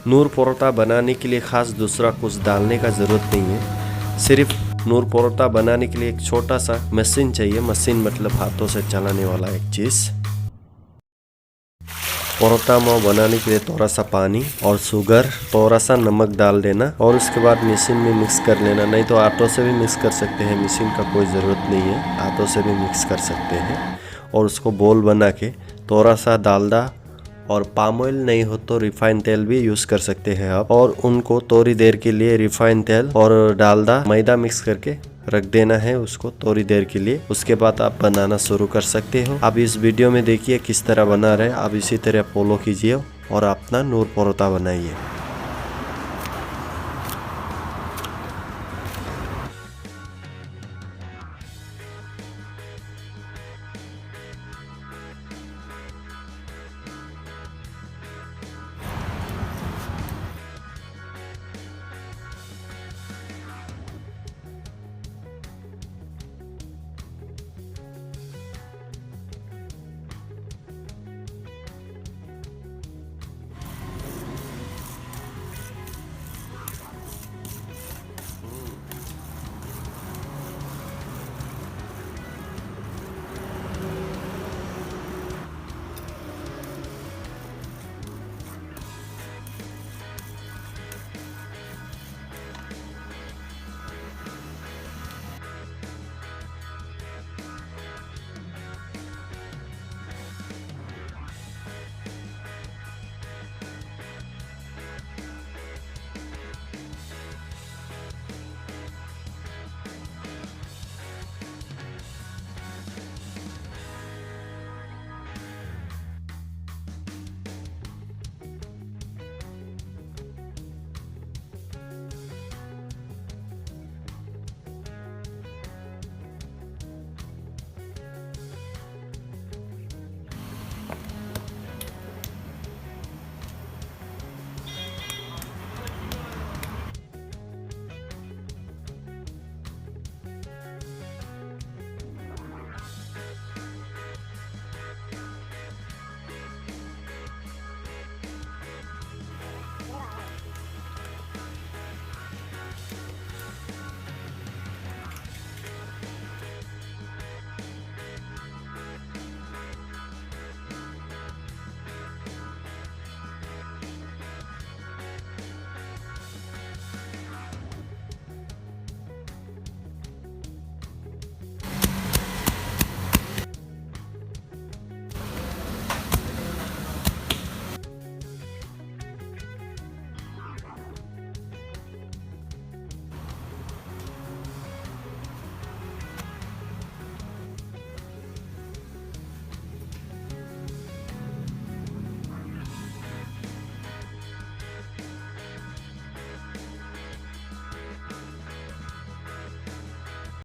नूर परोठा बनाने के लिए खास दूसरा कुछ डालने का ज़रूरत नहीं है। सिर्फ नूर परोठा बनाने के लिए एक छोटा सा मशीन चाहिए। मशीन मतलब हाथों से चलाने वाला एक चीज़। परोठा माव बनाने के लिए थोड़ा सा पानी और शुगर, थोड़ा सा नमक डाल देना और उसके बाद मशीन में मिक्स कर लेना। नहीं तो आटों से भी मिक्स कर सकते हैं, मशीन का कोई ज़रूरत नहीं है, हाथों से भी मिक्स कर सकते हैं। और उसको बोल बना के थोड़ा सा डालडा और पाम ऑयल नहीं हो तो रिफाइंड तेल भी यूज़ कर सकते हैं आप। और उनको थोड़ी देर के लिए रिफाइंड तेल और डालडा मैदा मिक्स करके रख देना है उसको थोड़ी देर के लिए। उसके बाद आप बनाना शुरू कर सकते हो। आप इस वीडियो में देखिए किस तरह बना रहे हैं। आप इसी तरह फॉलो कीजिए और अपना नूर परोठा बनाइए।